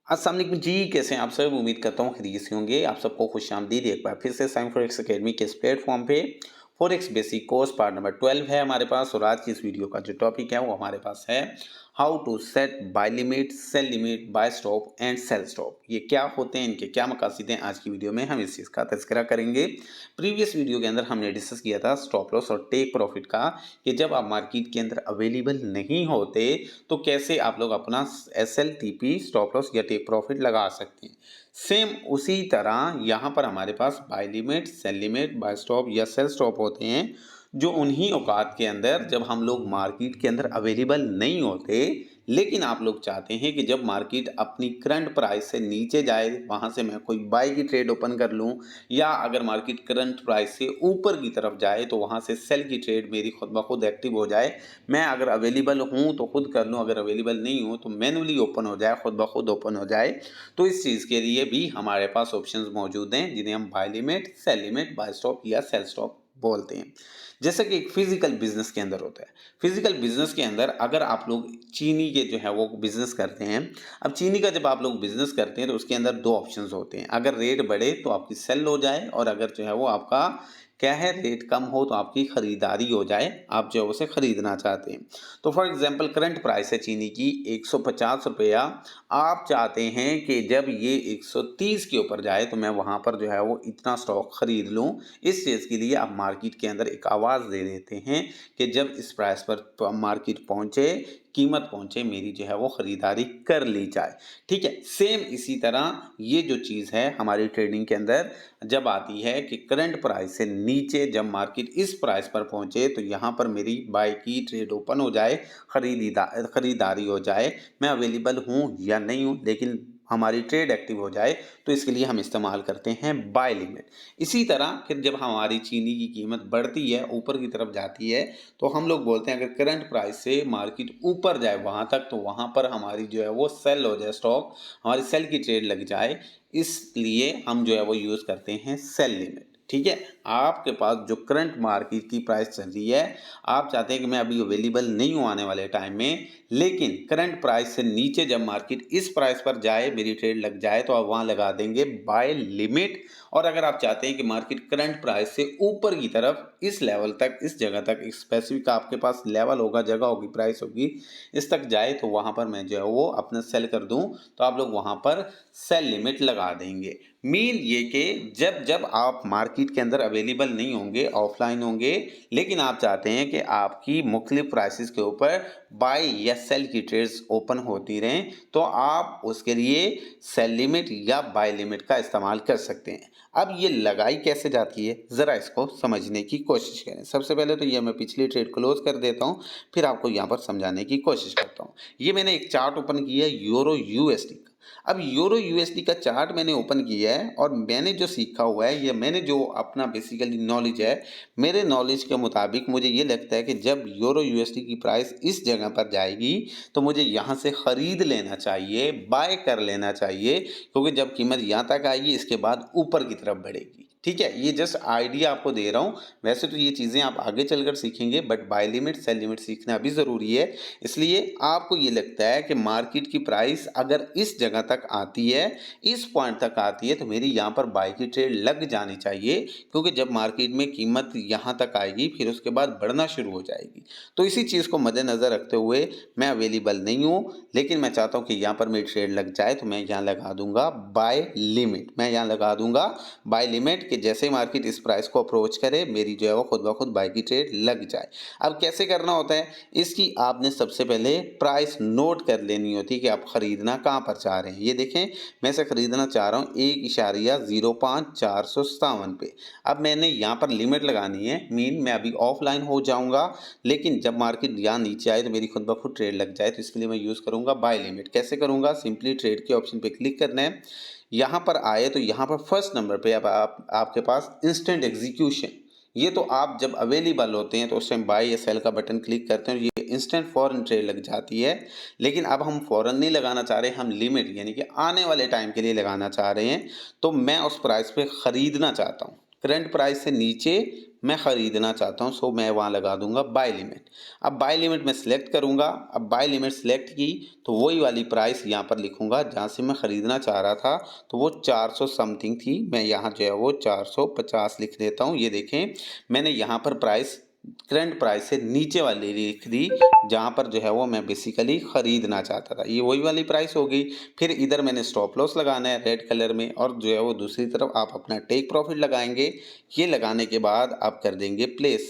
अस्सलाम वालेकुम जी, कैसे हैं आप सब? उम्मीद करता हूँ खैरियत से होंगे। आप सबको खुशामदीद एक बार फिर से साइंस फॉरेक्स एकेडमी के इस प्लेटफॉर्म पे। Forex basic course part number 12 है हमारे पास और आज की इस वीडियो का जो टॉपिक है वो हमारे पास है how to set buy limit, sell limit, buy stop and sell stop. ये क्या होते हैं, इनके क्या मकासद हैं? आज की वीडियो में हम इस चीज़ का तज़किरा करेंगे। प्रीवियस वीडियो के अंदर हमने डिस्कस किया था स्टॉप लॉस और टेक प्रॉफिट का, कि जब आप मार्केट के अंदर अवेलेबल नहीं होते तो कैसे आप लोग अपना S L T P stop loss या टेक प्रॉफिट लगा सकते हैं। सेम उसी तरह यहाँ पर हमारे पास buy limit, sell limit, buy stop या सेल स्टॉप होते हैं, जो उन्हीं औकात के अंदर जब हम लोग मार्केट के अंदर अवेलेबल नहीं होते, लेकिन आप लोग चाहते हैं कि जब मार्केट अपनी करंट प्राइस से नीचे जाए वहां से मैं कोई बाय की ट्रेड ओपन कर लूं, या अगर मार्केट करंट प्राइस से ऊपर की तरफ जाए तो वहां से सेल की ट्रेड मेरी खुद ब खुद एक्टिव हो जाए। मैं अगर अवेलेबल हूं तो खुद कर लूं, अगर अवेलेबल नहीं हूं तो मैनुअली ओपन हो जाए, खुद ब खुद ओपन हो जाए। तो इस चीज़ के लिए भी हमारे पास ऑप्शंस मौजूद हैं, जिन्हें हम buy limit, sell limit, buy stop या सेल स्टॉप बोलते हैं। जैसा कि एक फिजिकल बिजनेस के अंदर होता है। फिजिकल बिजनेस के अंदर अगर आप लोग चीनी के जो है वो बिजनेस करते हैं, अब चीनी का जब आप लोग बिजनेस करते हैं तो उसके अंदर दो ऑप्शंस होते हैं। अगर रेट बढ़े तो आपकी सेल हो जाए, और अगर जो है वो आपका क्या है, रेट कम हो तो आपकी खरीदारी हो जाए, आप जो है उसे खरीदना चाहते हैं। तो फॉर एग्जांपल करंट प्राइस है चीनी की 150 रुपया, आप चाहते हैं कि जब ये 130 के ऊपर जाए तो मैं वहां पर जो है वो इतना स्टॉक खरीद लूं। इस चीज़ के लिए आप मार्केट के अंदर एक आवाज़ दे देते हैं कि जब इस प्राइस पर मार्केट पहुंचे, कीमत पहुंचे, मेरी जो है वो खरीदारी कर ली जाए। ठीक है, सेम इसी तरह ये जो चीज़ है हमारी ट्रेडिंग के अंदर जब आती है कि करंट प्राइस से नीचे जब मार्केट इस प्राइस पर पहुंचे तो यहाँ पर मेरी बाय की ट्रेड ओपन हो जाए, खरीदारी हो जाए, मैं अवेलेबल हूँ या नहीं हूँ लेकिन हमारी ट्रेड एक्टिव हो जाए, तो इसके लिए हम इस्तेमाल करते हैं बाय लिमिट। इसी तरह फिर जब हमारी चीनी की कीमत बढ़ती है, ऊपर की तरफ जाती है, तो हम लोग बोलते हैं अगर करंट प्राइस से मार्केट ऊपर जाए वहां तक तो वहां पर हमारी जो है वो सेल हो जाए, स्टॉक हमारी सेल की ट्रेड लग जाए। इसलिए हम जो है वो यूज करते हैं सेल लिमिट। ठीक है, आपके पास जो करंट मार्केट की प्राइस चल रही है, आप चाहते हैं कि मैं अभी अवेलेबल नहीं हूँ आने वाले टाइम में, लेकिन करंट प्राइस से नीचे जब मार्केट इस प्राइस पर जाए, मेरी ट्रेड लग जाए, तो आप वहां लगा देंगे बाय लिमिट। और अगर आप चाहते हैं कि मार्केट करंट प्राइस से ऊपर की तरफ इस लेवल तक, इस जगह तक, एक स्पेसिफिक आपके पास लेवल होगा, जगह होगी, प्राइस होगी, इस तक जाए, तो वहां पर मैं जो है वो अपना सेल कर दूं, तो आप लोग वहां पर सेल लिमिट लगा देंगे। मीन ये कि जब जब आप मार्केट के अंदर अवेलेबल नहीं होंगे, ऑफलाइन होंगे, लेकिन आप चाहते हैं कि आपकी मुख्तलिफ प्राइसेस के ऊपर बाय या सेल की ट्रेड्स ओपन होती रहें, तो आप उसके लिए सेल लिमिट या बाय लिमिट का इस्तेमाल कर सकते हैं। अब ये लगाई कैसे जाती है, ज़रा इसको समझने की कोशिश करें। सबसे पहले तो ये मैं पिछली ट्रेड क्लोज कर देता हूँ, फिर आपको यहाँ पर समझाने की कोशिश करता हूँ। ये मैंने एक चार्ट ओपन किया है यूरो यूएसडी का। अब यूरो यूएसडी का चार्ट मैंने ओपन किया है, और मैंने जो सीखा हुआ है, या मैंने जो अपना बेसिकली नॉलेज है, मेरे नॉलेज के मुताबिक मुझे ये लगता है कि जब यूरो यूएसडी की प्राइस इस जगह पर जाएगी तो मुझे यहाँ से ख़रीद लेना चाहिए, बाय कर लेना चाहिए, क्योंकि जब कीमत यहाँ तक आएगी इसके बाद ऊपर की तरफ बढ़ेगी। ठीक है, ये जस्ट आइडिया आपको दे रहा हूँ। वैसे तो ये चीज़ें आप आगे चलकर सीखेंगे, but buy limit, sell limit सीखना भी ज़रूरी है। इसलिए आपको ये लगता है कि मार्केट की प्राइस अगर इस जगह तक आती है, इस पॉइंट तक आती है, तो मेरी यहाँ पर बाय की ट्रेड लग जानी चाहिए, क्योंकि जब मार्केट में कीमत यहाँ तक आएगी फिर उसके बाद बढ़ना शुरू हो जाएगी। तो इसी चीज़ को मद्देनज़र रखते हुए मैं अवेलेबल नहीं हूँ, लेकिन मैं चाहता हूँ कि यहाँ पर मेरी ट्रेड लग जाए, तो मैं यहाँ लगा दूंगा बाय लिमिट। मैं यहाँ लगा दूंगा बाय लिमिट कि जैसे ही मार्केट इस प्राइस को अप्रोच करे, मेरी जो है वो खुद ब खुद बाय की ट्रेड लग जाए। अब कैसे करना होता है, इसकी आपने सबसे पहले प्राइस नोट कर लेनी होती है कि आप खरीदना कहाँ पर चाह रहे हैं। ये देखें, मैं इसे खरीदना चाह रहा हूँ 1.05/457 पे। अब मैंने यहाँ पर लिमिट लगानी है, मीन मैं अभी ऑफलाइन हो जाऊंगा, लेकिन जब मार्केट यहाँ नीचे आए तो मेरी खुद ब खुद ट्रेड लग जाए, तो इसके लिए मैं यूज़ करूंगा बाय लिमिट। कैसे करूंगा, सिंपली ट्रेड के ऑप्शन पे क्लिक करना है। यहाँ पर आए तो यहाँ पर फर्स्ट नंबर पे अब आपके पास इंस्टेंट एग्जीक्यूशन, ये तो आप जब अवेलेबल होते हैं तो उस टाइम बाय या सेल का बटन क्लिक करते हैं और ये इंस्टेंट फॉरन ट्रेड लग जाती है। लेकिन अब हम फॉरन नहीं लगाना चाह रहे, हम लिमिट यानी कि आने वाले टाइम के लिए लगाना चाह रहे हैं। तो मैं उस प्राइस पे ख़रीदना चाहता हूँ, करंट प्राइस से नीचे मैं ख़रीदना चाहता हूँ, सो मैं वहाँ लगा दूंगा बाय लिमिट। अब बाय लिमिट मैं सिलेक्ट करूँगा। अब बाय लिमिट सिलेक्ट की तो वही वाली प्राइस यहाँ पर लिखूँगा जहाँ से मैं ख़रीदना चाह रहा था, तो वो 400 समथिंग थी। मैं यहाँ जो है वो 450 लिख देता हूँ। ये देखें, मैंने यहाँ पर प्राइस करंट प्राइस से नीचे वाली लिख दी, जहाँ पर जो है वो मैं बेसिकली ख़रीदना चाहता था। ये वही वाली प्राइस हो गई। फिर इधर मैंने स्टॉप लॉस लगाना है रेड कलर में, और जो है वो दूसरी तरफ आप अपना टेक प्रॉफिट लगाएंगे। ये लगाने के बाद आप कर देंगे प्लेस।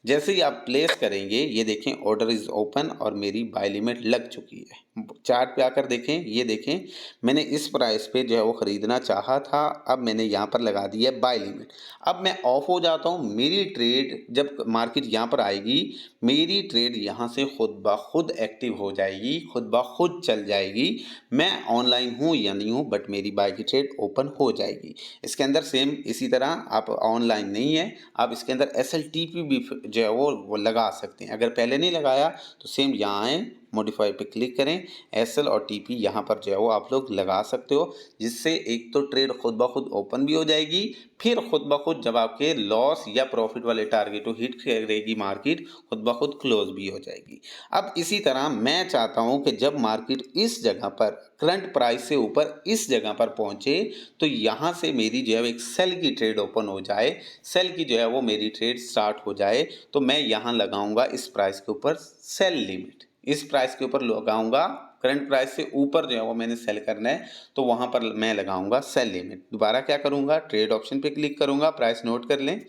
जैसे ही आप प्लेस करेंगे, ये देखें ऑर्डर इज़ ओपन और मेरी बाय लिमिट लग चुकी है। चार्ट पे आकर देखें, ये देखें मैंने इस प्राइस पे जो है वो ख़रीदना चाहा था। अब मैंने यहाँ पर लगा दी है बाय लिमिट। अब मैं ऑफ हो जाता हूँ। मेरी ट्रेड जब मार्केट यहाँ पर आएगी, मेरी ट्रेड यहाँ से खुद ब खुद एक्टिव हो जाएगी, खुद ब खुद चल जाएगी। मैं ऑनलाइन हूँ या नहीं हूँ, बट मेरी बाय की ट्रेड ओपन हो जाएगी। इसके अंदर सेम इसी तरह आप ऑनलाइन नहीं है, आप इसके अंदर SLTP भी जो है वो लगा सकते हैं। अगर पहले नहीं लगाया तो सेम यहाँ आए, मॉडिफाई पे क्लिक करें, SL और TP यहाँ पर जो है वो आप लोग लगा सकते हो, जिससे एक तो ट्रेड खुद ब खुद ओपन भी हो जाएगी, फिर खुद ब खुद जब आपके लॉस या प्रॉफिट वाले टारगेट को हिट करेगी मार्केट, खुद ब खुद क्लोज भी हो जाएगी। अब इसी तरह मैं चाहता हूँ कि जब मार्केट इस जगह पर करंट प्राइस से ऊपर इस जगह पर पहुँचे, तो यहाँ से मेरी जो है एक सेल की ट्रेड ओपन हो जाए, सेल की जो है वो मेरी ट्रेड स्टार्ट हो जाए। तो मैं यहाँ लगाऊंगा इस प्राइस के ऊपर सेल लिमिट, इस प्राइस के ऊपर लगाऊंगा। करंट प्राइस से ऊपर जो है वो मैंने सेल करना है, तो वहां पर मैं लगाऊंगा सेल लिमिट। दोबारा क्या करूंगा, ट्रेड ऑप्शन पे क्लिक करूंगा, प्राइस नोट कर लें।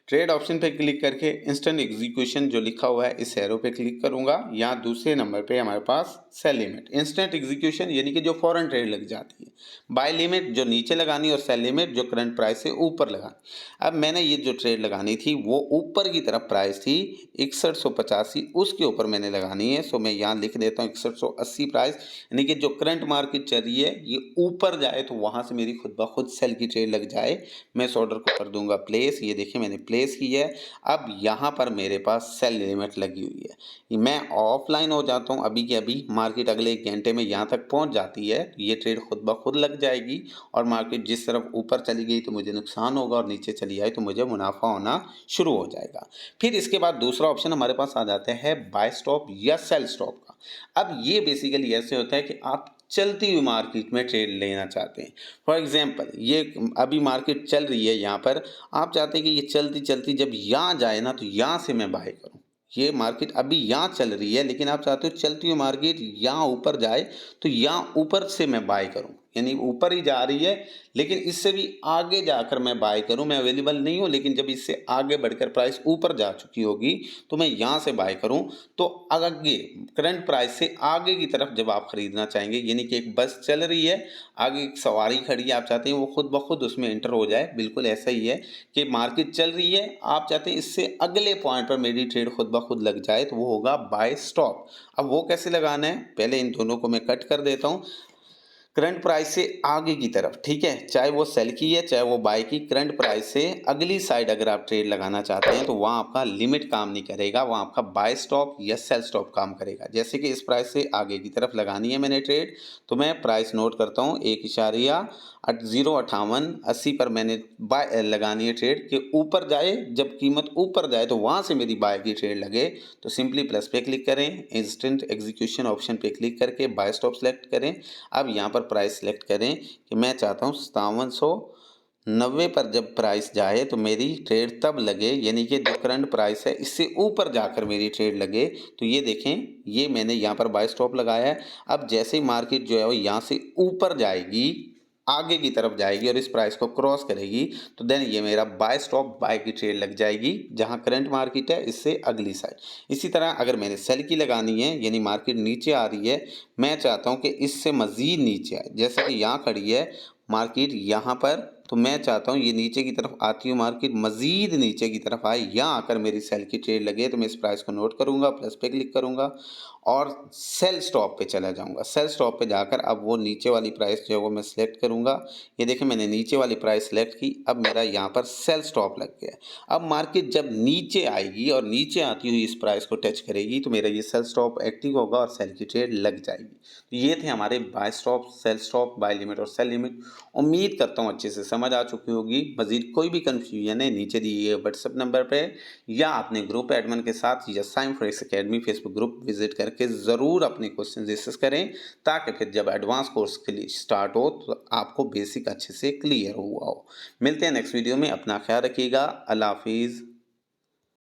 ट्रेड ऑप्शन पे क्लिक करके इंस्टेंट एग्जीक्यूशन जो लिखा हुआ है इस एरो पे क्लिक करूंगा। यहाँ दूसरे नंबर पे हमारे पास सेल लिमिट, इंस्टेंट एग्जीक्यूशन यानी कि जो फौरन ट्रेड लग जाती है, बाय लिमिट जो नीचे लगानी, और सेल लिमिट जो करंट प्राइस से ऊपर लगानी। अब मैंने ये जो ट्रेड लगानी थी वो ऊपर की तरफ प्राइस थी 6185, उसके ऊपर मैंने लगानी है। सो मैं यहाँ लिख देता हूँ 6180 प्राइस, यानी कि जो करंट मार्केट चल रही है ये ऊपर जाए तो वहां से मेरी खुद ब खुद सेल की ट्रेड लग जाए। मैं इस ऑर्डर को कर दूंगा प्लेस। ये देखिए मैंने प्लेस की है। अब यहाँ पर मेरे पास सेल लिमिट लगी हुई है। मैं ऑफलाइन हो जाता हूँ अभी के अभी, मार्केट अगले 1 घंटे में यहाँ तक पहुँच जाती है, ये ट्रेड खुद ब खुद लग जाएगी। और मार्केट जिस तरफ ऊपर चली गई तो मुझे नुकसान होगा, और नीचे चली आई तो मुझे मुनाफा होना शुरू हो जाएगा। फिर इसके बाद दूसरा ऑप्शन हमारे पास आ जाता है बाय स्टॉप या सेल स्टॉप का। अब ये बेसिकली ऐसे होता है कि आप चलती हुई मार्केट में ट्रेड लेना चाहते हैं। फॉर एग्जांपल ये अभी मार्केट चल रही है, यहाँ पर आप चाहते हैं कि ये चलती चलती जब यहाँ जाए ना, तो यहाँ से मैं बाय करूँ। ये मार्केट अभी यहाँ चल रही है, लेकिन आप चाहते हो चलती हुई मार्केट यहाँ ऊपर जाए, तो यहाँ ऊपर से मैं बाय करूँ, यानी ऊपर ही जा रही है लेकिन इससे भी आगे जाकर मैं बाय करूं। मैं अवेलेबल नहीं हूं, लेकिन जब इससे आगे बढ़कर प्राइस ऊपर जा चुकी होगी तो मैं यहां से बाय करूं। तो आगे करंट प्राइस से आगे की तरफ जब आप खरीदना चाहेंगे, यानी कि एक बस चल रही है, आगे एक सवारी खड़ी है, आप चाहते हैं वो खुद ब खुद उसमें एंटर हो जाए। बिल्कुल ऐसा ही है कि मार्केट चल रही है, आप चाहते हैं इससे अगले पॉइंट पर मेरी ट्रेड खुद ब खुद लग जाए, तो वो होगा बाय स्टॉप। अब वो कैसे लगाना है, पहले इन दोनों को मैं कट कर देता हूं। करंट प्राइस से आगे की तरफ, ठीक है, चाहे वो सेल की है चाहे वो बाय की, करंट प्राइस से अगली साइड अगर आप ट्रेड लगाना चाहते हैं तो वहाँ आपका लिमिट काम नहीं करेगा, वहाँ आपका बाय स्टॉप या सेल स्टॉप काम करेगा। जैसे कि इस प्राइस से आगे की तरफ लगानी है मैंने ट्रेड, तो मैं प्राइस नोट करता हूँ 1.05880 पर मैंने बाय लगानी है ट्रेड के ऊपर जाए। जब कीमत ऊपर जाए तो वहाँ से मेरी बाय की ट्रेड लगे, तो सिंपली प्लस पे क्लिक करें, इंस्टेंट एग्जीक्यूशन ऑप्शन पे क्लिक करके बाय स्टॉप सेलेक्ट करें। अब यहाँ पर प्राइस सेलेक्ट करें कि मैं चाहता हूँ 5790 पर जब प्राइस जाए तो मेरी ट्रेड तब लगे, यानी कि जो करंट प्राइस है इससे ऊपर जाकर मेरी ट्रेड लगे। तो ये देखें, ये मैंने यहाँ पर बाय स्टॉप लगाया है। अब जैसे ही मार्केट जो है वो यहाँ से ऊपर जाएगी, आगे की तरफ जाएगी और इस प्राइस को क्रॉस करेगी, तो देन ये मेरा बाय स्टॉप बाय की ट्रेड लग जाएगी जहां करंट मार्केट है इससे अगली साइड। इसी तरह अगर मैंने सेल की लगानी है, यानी मार्केट नीचे आ रही है, मैं चाहता हूं कि इससे मज़ीद नीचे आए, जैसे कि यहाँ खड़ी है मार्केट यहाँ पर, तो मैं चाहता हूँ ये नीचे की तरफ आती हुई मार्केट मज़ीद नीचे की तरफ आए, यहाँ आकर मेरी सेल की ट्रेड लगे, तो मैं इस प्राइस को नोट करूँगा, प्लस पे क्लिक करूँगा और सेल स्टॉप पे चला जाऊँगा। सेल स्टॉप पे जाकर अब वो नीचे वाली प्राइस जो है वो मैं सिलेक्ट करूँगा। ये देखिए मैंने नीचे वाली प्राइस सेलेक्ट की, अब मेरा यहाँ पर सेल स्टॉप लग गया। अब मार्केट जब नीचे आएगी और नीचे आती हुई इस प्राइस को टच करेगी, तो मेरा ये सेल स्टॉप एक्टिव होगा और सेल की ट्रेड लग जाएगी। तो ये थे हमारे buy stop, sell stop, buy limit और सेल लिमिट। उम्मीद करता हूँ अच्छे से समझ समझ आ चुकी होगी। मज़ीद कोई भी कन्फ्यूजन है नीचे दिए गए व्हाट्सएप नंबर पे या अपने ग्रुप एडमिन के साथ या science forex academy Facebook group visit करके ज़रूर अपने क्वेश्चन डिस्कस करें, ताकि फिर जब एडवांस कोर्स के लिए स्टार्ट हो तो आपको बेसिक अच्छे से क्लियर हुआ हो। मिलते हैं नेक्स्ट वीडियो में, अपना ख्याल रखिएगा। अल्लाह हाफिज़।